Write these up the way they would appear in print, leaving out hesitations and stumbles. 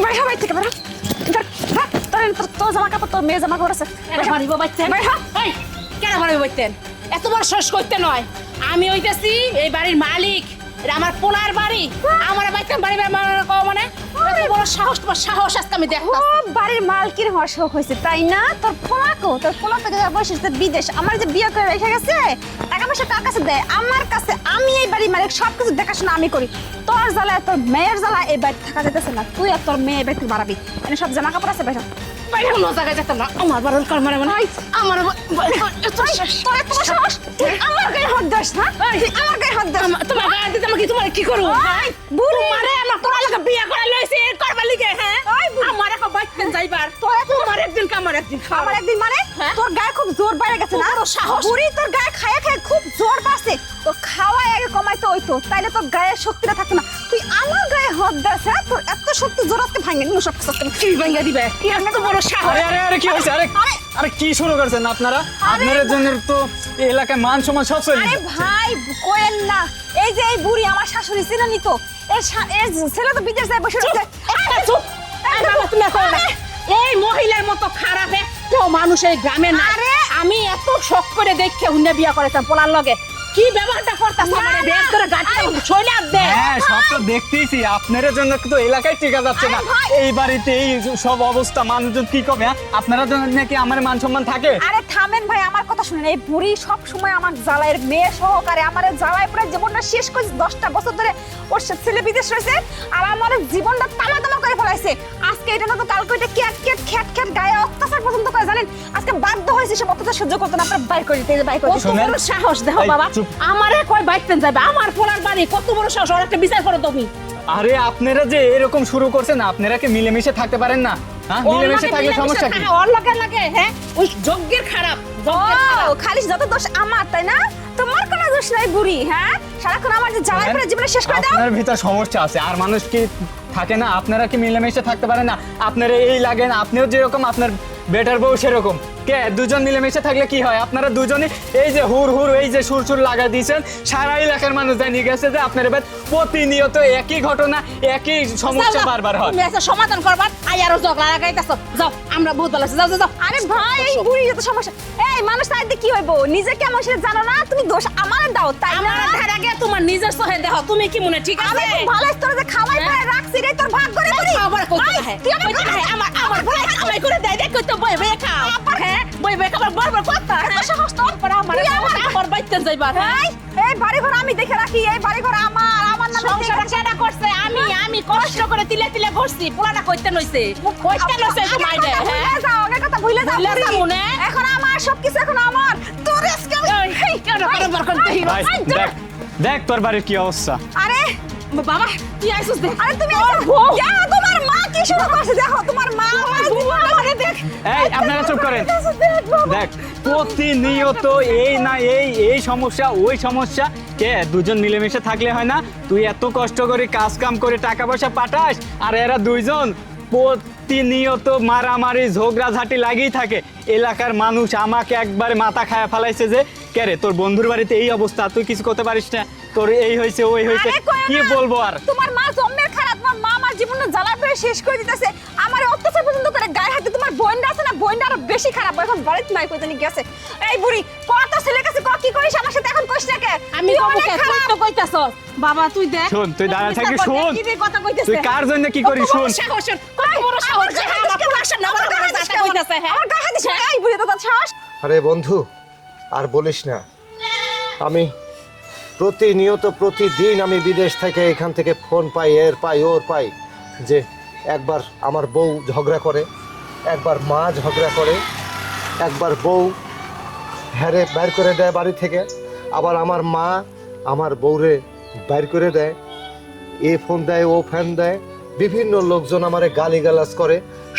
বাইরে হ, বাইরে থেকে বেরো। তোর জামা কাপড়, তোর মেয়ে জামা কাপড় আছে। মারিব বাইতেন বাইরে হ। এই কেন মারিব বাইতেন? এত বড় সাহস করতে নয়। আমি হইতেছি এই বাড়ির মালিক, এটা আমার পোলার বাড়ি। আমার বাইতেন বাড়ি মানে এত বড় সাহস, তোমার সাহস আজকে আমি দেখো। ও বাড়ির মালকির হওয়ার শখ হয়েছে তাই না? তোর পোলা থেকে বসে বিদেশ, আমার যে বিয়ে করে রেখে গেছে, টাকা পয়সা কার কাছে দেয়? আমার কাছে। আমি এই বাড়ির মালিক, সবকিছু দেখাশোনা আমি করি। তোর জ্বালায়, তোর মেয়ের জ্বালায় এই বাড়ি থাকা যেতেছে না। তুই আর তোর মেয়ে এই বাড়ি থেকে বাড়াবি। এখানে সব জামা কাপড় আছে, বাইরে হ। বাইরে কোনো জায়গায় যেতাম না। আমার বারণ কর মানে আমার তোর এত বড় সাহস? তুই আমার গায়ে হাত দিস না? তুই আমার গায়ে হাত দিস? তোমার গায়ে দিতে আমাকে তোমার কি করব? ওই বুড়ি, তোমারে আমার তোরা লাগে বিয়ে করে লইছে করবার লিগে। হ্যাঁ আমার এখন বাইতেন যাইবার। তোমার একদিন কামার একদিন আমার একদিন মানে তোর গায়ে খুব জোর বাইরে গেছে না? তোর সাহস। বুড়ি, তোর গায়ে খায়া খায় খুব জোর বাড়ছে। তোর খাওয়া আগে কমাইতে হইতো, তাইলে তোর গায়ে শক্তিটা থাকতো না। তুই আমার গায়ে হাত দিস? হ্যাঁ, তোর এত শক্তি জোর আজকে ভাঙে নিব সব কিছু। কি ভাঙা দিবে? কি এত বড় সাহস? আরে আরে আরে কি হয়েছে? আরে আরে কি শুরু করছেন আপনারা? আপনাদের জন্য তো এই এলাকায় মান সম্মান সব চলে আরে গেছে। ভাই কোয়েন না, এই যে এই বুড়ি আমার শাশুড়ি চিনি তো, এর ছেলে তো বিদেশ যায় বসে রয়েছে। চুপ! এই বাবা, তুমি আর করো না। এই মহিলার মতো খারাপ একটাও মানুষ এই গ্রামে নাই। আরে! আমি এত শখ করে দেখে হুন্ডা বিয়া করেতাম পোলার লগে। কি ব্যবহারটা করতাম না, আমার না। বের করে গাড়ি ছইলে আর দে। হ্যাঁ সব তো দেখতেইছি, আপনাদের জন্য তো এলাকায় টিকা যাচ্ছে না। আরে ভাই! এই বাড়িতে এই সব অবস্থা, মানুষজন কি কবে? হ্যাঁ আপনারা জন্য নাকি আমার মান সম্মান থাকে? আরে থামেন ভাই, আমার কথা শুনেন। এই বুড়ি সব সময় আমার জ্বালায়ের মেয়ে সহকারে আমার জ্বালায় পুরো জীবনটা শেষ করে 10টা বছর ধরে ওর ছেলে বিদেশ রয়েছে, আর আমার জীবনটা তামা করে ফেলাইছে। আজকে এটা না তো কালকে এটা খ্যাট গায়ে অত্যাচার পর্যন্ত করে, জানেন? আজকে বাধ্য হয়েছে সব অত্যাচার সহ্য করতে না, আপনার বাইর করে দিতে, বাইর করে কত দিতে। শোনেন। বড় সাহস দেখো এই, বাবা। চুপ। আমারে কয় বাইতেন যাবে আমার পোলার বাড়ি, কত বড় সাহস? ওর একটা বিচার করো তুমি। আরে আপনারা যে এরকম শুরু করছেন, আপনারা কি মিলেমিশে থাকতে পারেন না? হ্যাঁ মিলেমিশে থাকলে সমস্যা কি? ওর লাগে হ্যাঁ ওই যজ্ঞের খারাপ, যজ্ঞের ও খারাপ। খালি যত দোষ আমার, তাই না? তোমার কোনো দোষ নাই বুড়ি। হ্যাঁ, সারাক্ষণ আমার যে জ্বালায় পুরো জীবনে শেষ করে দাও। আপনার ভিতর সমস্যা আছে, আর মানুষ কি থাকে না? আপনারা কি মিলেমিশে থাকতে পারেন না? আপনারা এই লাগেন, আপনিও যেরকম আপনার বেটার বউ সেরকম। কে দুজন মিলেমিশে থাকলে কি হয়? আপনারা দুজনই এই যে হুর এই যে সুর লাগা দিয়েছেন, সারা এলাকার মানুষ জানিয়ে গেছে যে আপনার এবার প্রতিনিয়ত একই ঘটনা, একই সমস্যা বারবার হয়। তুমি একটা সমাধান করবার আরো ঝগড়া লাগাইতেছো। যাও, আমরা বহুত ভালো আছি, যাও। আরে ভাই, এই বুড়ি যত সমস্যা। এই মানুষ তাইতে কি হইব? নিজে কেমন সেটা জানো না? তুমি দোষ আমার দাও, তাই না? আমার ধার আগে তোমার নিজের সহে দেখো তুমি কি মনে ঠিক আমি আছে? খুব ভালো তোরে যে খাওয়াই হ্যাঁ? পরে রাখছি রে, তোর ভাগ করে বুড়ি। আবার কইতে এই, হয় তুই আমার কইতে হয় আমার ভাই আমায় করে দেয় দেখ কইতে বই বই খাও। হ্যাঁ বই বই খাবার বরবর কথা। এত সাহস তোর? পর আমার তুই আমার বাইতে যাইবার। হ্যাঁ এই বাড়ি ঘর আমি দেখে রাখি, এই বাড়ি ঘর আমার নামে সংসার কেডা করছে? আমি কষ্ট করে তিলে করছি, পোলাটা কইতে নইছে তোমায় দে। হ্যাঁ ভুলে যাও, আগের কথা ভুলে যাও ভুলে বুড়ি। যাবো না? এখন আমার সবকিছু এখন আমার। তোর আজকে আমি- এই, কেন বারবার করতে এই, ভাই, এই, দেখ তোর বাড়ির কি অবস্থা। আরে বাবা তুই আইছিস দেখ। আরে তুমি তোর বউ। যা, তোমার মা কি শুরু করছে দেখো। তোমার মা আমার জীবনে দেখ। এই আপনারা চুপ করেন। দেখ বাবা। দেখ প্রতিনিয়ত এই সমস্যা ওই সমস্যা। কে দুজন মিলেমিশে থাকলে হয় না? তুই এত কষ্ট করে কাজ কাম করে টাকা পয়সা পাঠাস, আর এরা দুইজন প্রতিনিয়ত মারামারি ঝগড়াঝাটি লাগেই থাকে। এলাকার মানুষ আমাকে একবারে মাথা খায়া ফেলাইছে যে কে রে তোর বন্ধুর বাড়িতে এই অবস্থা, তুই কিছু করতে পারিস না, তোর এই হয়েছে ওই হয়েছে। আরে কই কি না? বলবো আর? তোমার মা জন্মের খারাপ, তোমার মা আমার জীবনে জ্বালা করে শেষ করে দিতেছে। আমার অত্যাচার পর্যন্ত করে গায়ে হাতে। তোমার বোনটা আছে না, বোনটা আরো বেশি খারাপ। এখন বাড়িতে নাই, কইতে নি গেছে। এই বুড়ি কত ছেলের কাছে কি করিস আমার সাথে? এখন কইস না কে? আমি তুই কবুকে অনেক তুই খারাপ। তো কইতাছস। বাবা তুই দেখ। শোন, তুই দাঁড়ায় থাকি, শোন। কি দিয়ে কথা কইতেছে? তুই কার জন্য কি করিস? শোন, কত বড় সাহস যে আমার পোলার সামনে আমার কথা যাতা কইতাছে। হ্যাঁ আমার গায়ে হাত দিস না। এই বুড়ি তো তার সাহস। আরে বন্ধু আর বলিস না, আমি প্রতিদিন আমি বিদেশ থেকে এখান থেকে ফোন পাই, এর পাই ওর পাই, যে একবার আমার বউ ঝগড়া করে, একবার মা ঝগড়া করে, একবার বউ হ্যারে বাইর করে দেয় বাড়ি থেকে, আবার আমার মা আমার বউরে বাইর করে দেয়। এ ফোন দেয়, ও ফোন দেয়, বিভিন্ন লোকজন আমারে গালিগালাজ করে।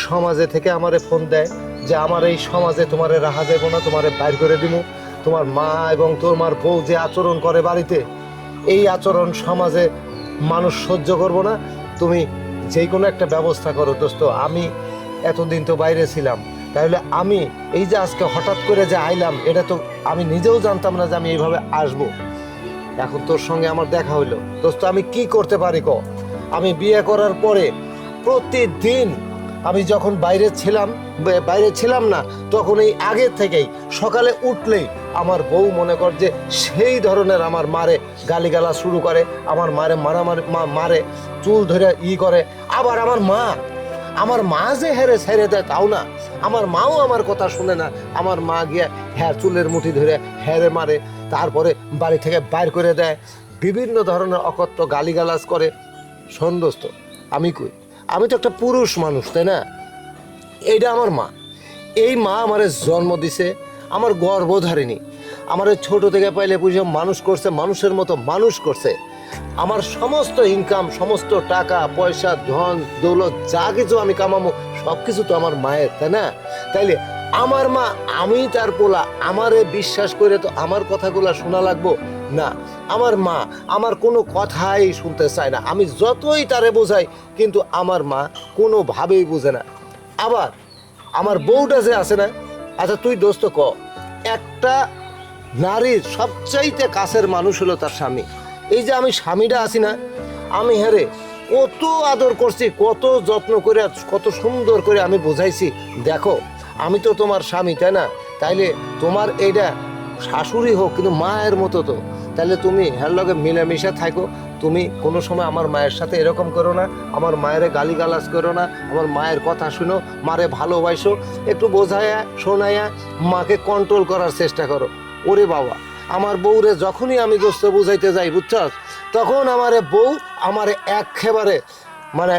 সমাজে থেকে আমারে ফোন দেয় যে আমার এই সমাজে তোমারে রাখা যাবে না, তোমারে বাইর করে দিব। তোমার মা এবং তোমার বউ যে আচরণ করে বাড়িতে, এই আচরণ সমাজে মানুষ সহ্য করব না, তুমি যে কোনো একটা ব্যবস্থা করো দোস্ত। আমি এতদিন তো বাইরে ছিলাম, তাহলে আমি এই যে আজকে হঠাৎ করে যে আইলাম, এটা তো আমি নিজেও জানতাম না যে আমি এইভাবে আসবো। এখন তোর সঙ্গে আমার দেখা হইলো দোস্ত, আমি কি করতে পারি ক? আমি বিয়ে করার পরে প্রতিদিন আমি যখন বাইরে ছিলাম না, তখন এই আগে থেকেই সকালে উঠলেই আমার বউ মনে কর যে সেই ধরনের আমার মারে গালিগালা শুরু করে, আমার মারে মারে চুল ধরে করে। আবার আমার মা যে হেরে ছেড়ে দেয় তাও না, আমার মাও আমার কথা শুনে না। আমার মা গিয়ে চুলের মুঠি ধরে হেরে মারে, তারপরে বাড়ি থেকে বাইর করে দেয়, বিভিন্ন ধরনের অকথ্য গালিগালাজ করে। শোন দোস্ত, আমি তো একটা পুরুষ মানুষ, তাই না? এইটা আমার মা, এই মা আমারে জন্ম দিছে, আমার গর্ভধারিণী, আমারে ছোট থেকে পাইলে বুঝে মানুষ করছে, মানুষের মতো মানুষ করছে। আমার সমস্ত ইনকাম, সমস্ত টাকা পয়সা, ধন দৌলত যা কিছু আমি কামাবো সব কিছু তো আমার মায়ের, তাই না? তাইলে আমার মা, আমি তার পোলা, আমারে বিশ্বাস করে তো আমার কথাগুলো শোনা লাগবো না? আমার মা আমার কোনো কথাই শুনতে চায় না, আমি যতই তারে বোঝাই কিন্তু আমার মা কোনোভাবেই বোঝে না। আবার আমার বউটা যে আছে না, আচ্ছা তুই দোস্ত একটা নারীর সবচাইতে কাছের মানুষ হলো তার স্বামী। এই যে আমি স্বামীটা আছি না, আমি কত আদর করছি, কত যত্ন করে, কত সুন্দর করে আমি বোঝাইছি, দেখো আমি তো তোমার স্বামী, তাই না? তাইলে তোমার এইটা শাশুড়ি হোক কিন্তু মায়ের মতো তো, তাহলে তুমি লগে মিলেমিশে থাকো। তুমি কোনো সময় আমার মায়ের সাথে এরকম করো না, আমার মায়ের গালিগালাজ করো না, আমার মায়ের কথা শুনো, মারে ভালোবাসো, একটু বোঝায়া শোনায়া মাকে কন্ট্রোল করার চেষ্টা করো। ওরে বাবা, আমার বউরে যখনই আমি দোস্ত বুঝাইতে যাই, বুঝছস, তখন আমার বউ আমারে একেবারে মানে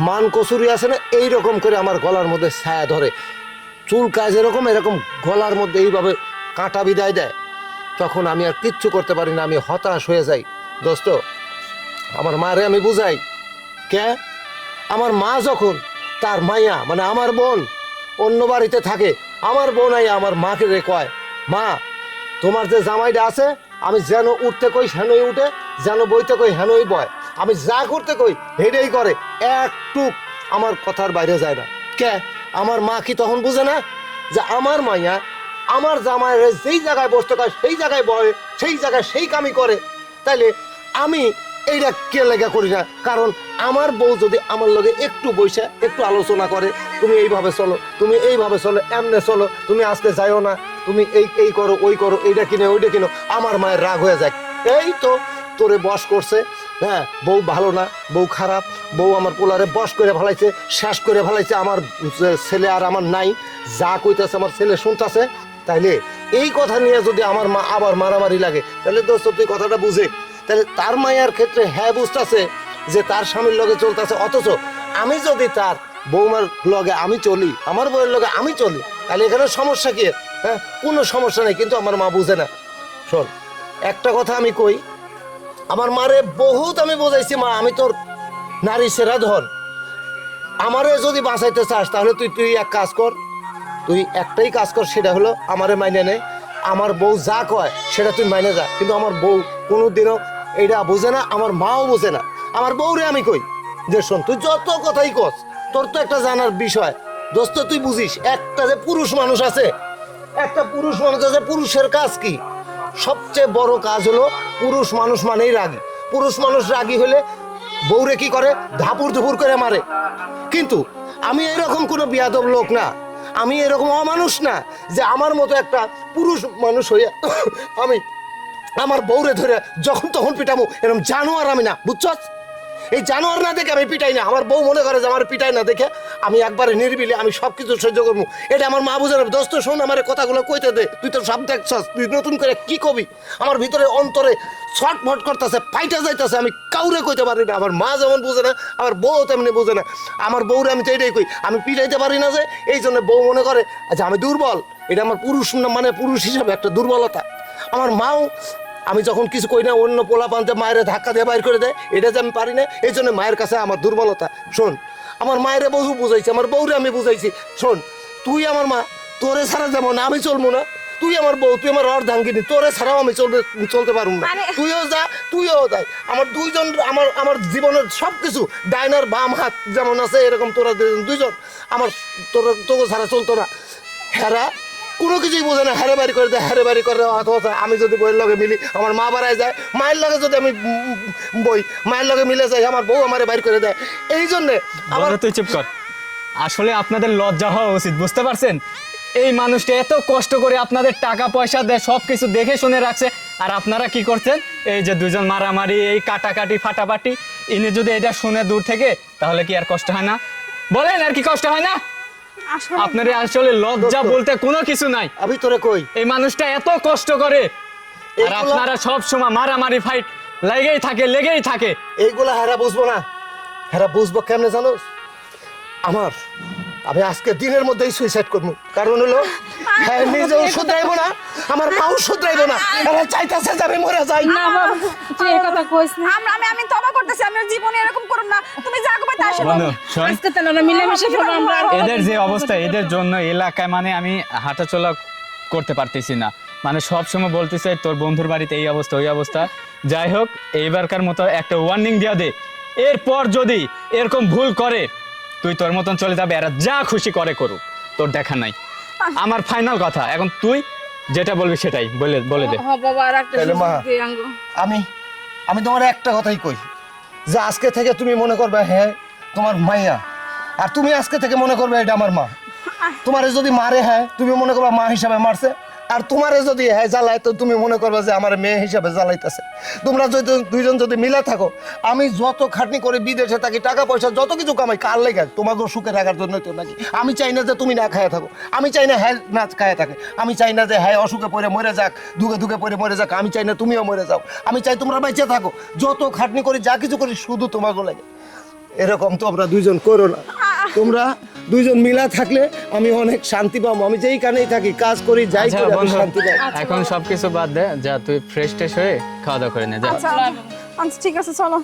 মান কচুরি আছে না, এইরকম করে আমার গলার মধ্যে ছায়া ধরে, চুল কাজ এরকম গলার মধ্যে এইভাবে কাঁটা বিদায় দেয়। তখন আমি আর কিচ্ছু করতে পারি না, আমি হতাশ হয়ে যাই। দোস্ত, আমার মারে আমি বুঝাই, আমার মা যখন তার মাইয়া মানে আমার বোন অন্য বাড়িতে থাকে, আমার বোন আইয়া আমার মাকে কয়, মা তোমার যে জামাইটা আছে, আমি যেন উঠতে কই হেনই উঠে, যেন বইতে কই হেনই বয়, আমি যা করতে কই হেডেই করে, একটু আমার কথার বাইরে যায় না। আমার মা কি তখন বুঝে না যে আমার মাইয়া আমার জামাইয়ের যেই জায়গায় বসতে কয় সেই জায়গায় বয়, সেই জায়গায় সেই কামই করে? তাইলে আমি এইটা কে লেগা করি না? কারণ আমার বউ যদি আমার লগে একটু বসে একটু আলোচনা করে, তুমি এইভাবে চলো, তুমি এইভাবে চলো, এমনে চলো, তুমি আজকে যাইও না, তুমি এই করো, ওই করো, এইটা কিনে ওইটা কিনো, আমার মায়ের রাগ হয়ে যায়। এই তো তোরে বশ করছে, বউ ভালো না, বউ খারাপ, বউ আমার পোলারে বশ করে ফেলাইছে, শেষ করে ফেলাইছে, আমার ছেলে আর আমার নাই, যা কইতেছে আমার ছেলে শুনতেছে। তাইলে এই কথা নিয়ে যদি আমার মা আবার মারামারি লাগে, তাহলে দোস্ত তুই কথাটা বুঝে, তাহলে তার মায়ের ক্ষেত্রে বুঝতেছে যে তার স্বামীর লগে চলতেছে, অথচ আমি যদি তার বৌমার লগে আমি চলি, আমার বউয়ের লগে আমি চলি, তাহলে এখানে সমস্যা কি? কোনো সমস্যা নেই, কিন্তু আমার মা বুঝে না। শোন, একটা কথা আমি কই, আমার মারে বহুত আমি বোঝাইছি, মা আমি তোর নারী সেরা ধন, আমারে যদি বাঁচাইতে চাস তাহলে তুই এক কাজ কর, তুই একটাই কাজ কর, সেটা হলো আমারে মাইনে নে, আমার বউ যা কয় সেটা তুই মাইনে যা। কিন্তু আমার বউ কোনোদিনও এইটা বোঝে না, আমার মাও বোঝে না। আমার বউরে আমি কই যে শোন, তুই যত কথাই কস, তোর তো একটা জানার বিষয় দোস্ত, তুই বুঝিস একটা যে পুরুষ মানুষ আছে, একটা পুরুষ মানুষ আছে, পুরুষের কাজ কি? সবচেয়ে বড় কাজ হলো পুরুষ মানুষ মানেই রাগী। পুরুষ মানুষ রাগী হলে বউরে কি করে? ধাপুর ধুপুর করে মারে। কিন্তু আমি এরকম কোনো বিয়াদব লোক না, আমি এরকম অমানুষ না যে আমার মতো একটা পুরুষ মানুষ হইয়া আমি আমার বউরে ধরে যখন তখন পিটামো, এরকম জানোয়ার আমি না, বুঝছস? এই জানোয়ার না দেখে আমি পিটাই না। আমার বউ মনে করে যে আমার পিটাই না দেখে আমি একবারে নির্বিলে আমি সব কিছু সহ্য করবো, এটা আমার মা বুঝে না। দোস্ত শোন, আমার কথাগুলো কইতে দে, তুই তো সব দেখছস, তুই নতুন করে কি কবি? আমার ভিতরে অন্তরে ছটফট করতেছে, ফাইটা যাইতেছে, আমি কাউরে কইতে পারি না। আমার মা যেমন বুঝে না, আমার বউ তেমনি বুঝে না। আমার বউরে আমি তো এটাই কই, আমি পিটাইতে পারি না, যে এই জন্য বউ মনে করে আচ্ছা আমি দুর্বল। এটা আমার পুরুষ মানে পুরুষ হিসাবে একটা দুর্বলতা। আমার মাও আমি যখন কিছু কই না, অন্য পোলা পান্তে মায়ের ধাক্কা দিয়ে বাইর করে দেয়, এটা যে আমি পারি না, এই জন্য মায়ের কাছে আমার দুর্বলতা। শোন, আমার মায়ের বউ বুঝাইছি, আমার বউরে আমি বুঝাইছি, শোন তুই আমার মা, তোরে ছাড়া যেমন আমি চলবো না, তুই আমার বউ, তুই আমার অর্ধাঙ্গিনী, তোরে ছাড়াও আমি চলতে পারবো না। তুইও যা, তুইও যাই, আমার দুইজন আমার জীবনের সব কিছু ডাইনার বাম হাত যেমন আছে এরকম তোরা দুইজন আমার তোকে ছাড়া চলতো না। হেরা কোনো কিছুই বোঝে না, হ্যারে বাড়ি করে দেয়, হ্যারে বাড়ি করে দেয়। অথচ আমি যদি বইয়ের লগে মিলি, আমার মা বাড়ায় যায়, মায়ের লগে যদি আমি বই মায়ের লগে মিলে যাই, আমার বউ আমারে বাড়ি করে দেয়। এই জন্যে আমার বন্ধু তুই চুপ কর। আসলে আপনাদের লজ্জা হওয়া উচিত, বুঝতে পারছেন? এই মানুষটা এত কষ্ট করে আপনাদের টাকা পয়সা দেয়, সব কিছু দেখে শুনে রাখছে, আর আপনারা কি করছেন? এই যে দুজন মারামারি, এই কাটাকাটি ফাটাফাটি, ইনি যদি এটা শুনে দূর থেকে, তাহলে কি আর কষ্ট হয় না? বলেন, আর কি কষ্ট হয় না? আসলে আপনার আসলে লজ্জা দোস্ত। বলতে কোনো কিছু নাই। আমি তোরে কই এই মানুষটা এত কষ্ট করে, আর এইগুলা- আপনারা সব সময় মারামারি ফাইট লেগেই থাকে। এইগুলা হেরা বুঝবো না। হেরা বুঝবো কেমনে জানো? আমি আজকে দিনের মধ্যেই সুইসাইড করবো। কারণ হলো হ্যাঁ, নিজেও শুধরাইবো না, আমার মাও শুধরাইবো না। এরা চাইতেছে যে আমি মরে যাই। না বাবা, তুই এই কথা কইস না। আমি তবা করতেছি, আমি আর জীবনে এরকম করব না। তুমি যা করবে তাই শুনো। বন্ধু শোন, আজকে তো না মিলেমিশে চলো আমরা। এদের যে অবস্থা, এদের জন্য এলাকায় মানে আমি হাঁটাচলা করতে পারতেছি না। মানে সব সময় বলতেছে তোর বন্ধুর বাড়িতে এই অবস্থা ওই অবস্থা। যাই হোক, এইবারকার মতো একটা ওয়ার্নিং দিয়া দে, এরপর যদি এরকম ভুল করে তুই তোর মতন চলে যাবে, এরা যা খুশি করে করুক, তোর দেখা নাই। আমার ফাইনাল কথা, এখন তুই যেটা বলবি সেটাই বলে দে। হ্যাঁ বাবা, আর একটা তাহলে মা, সুযোগ দে আঙ্গ। আমি তোমার একটা কথাই কই, যে আজকে থেকে তুমি মনে করবে হ্যাঁ তোমার মাইয়া, আর তুমি আজকে থেকে মনে করবে এটা আমার মা। তোমারে যদি মারে হ্যাঁ, তুমি মনে করবে মা হিসাবে মারছে, আর তোমারে যদি হ্যাঁ জ্বালায়, তো তুমি মনে করবে যে আমার মেয়ে হিসাবে জ্বালাইতেছে। তোমরা যদি দুইজন যদি মিলে থাকো, আমি যত খাটনি করে বিদেশে থাকি, টাকা পয়সা যত কিছু কামাই, কার লেগে? তোমাকে সুখে রাখার জন্য তো নাকি? আমি চাই না যে তুমি না খায়া থাকো, আমি চাই না হ্যাঁ না খায়া থাকে, আমি চাই না যে হ্যাঁ অসুখে পড়ে মরে যাক, দুঃখে পড়ে মরে যাক, আমি চাই না তুমিও মরে যাও। আমি চাই তোমরা বেঁচে থাকো, যত খাটনি করি যা কিছু করি শুধু তোমাকে লাগে। এরকম তো আমরা দুইজন করো না। তোমরা দুইজন মিলা থাকলে আমি অনেক শান্তি পাবো। আমি যেইখানেই থাকি, কাজ করি, যাই আচ্ছা করি, আমি বন্ধু, শান্তি পাই। এখন সবকিছু বাদ দে, যা তুই ফ্রেশ ট্রেশ হয়ে খাওয়া দাওয়া করে নে, যা। আচ্ছা ঠিক আছে, চলো।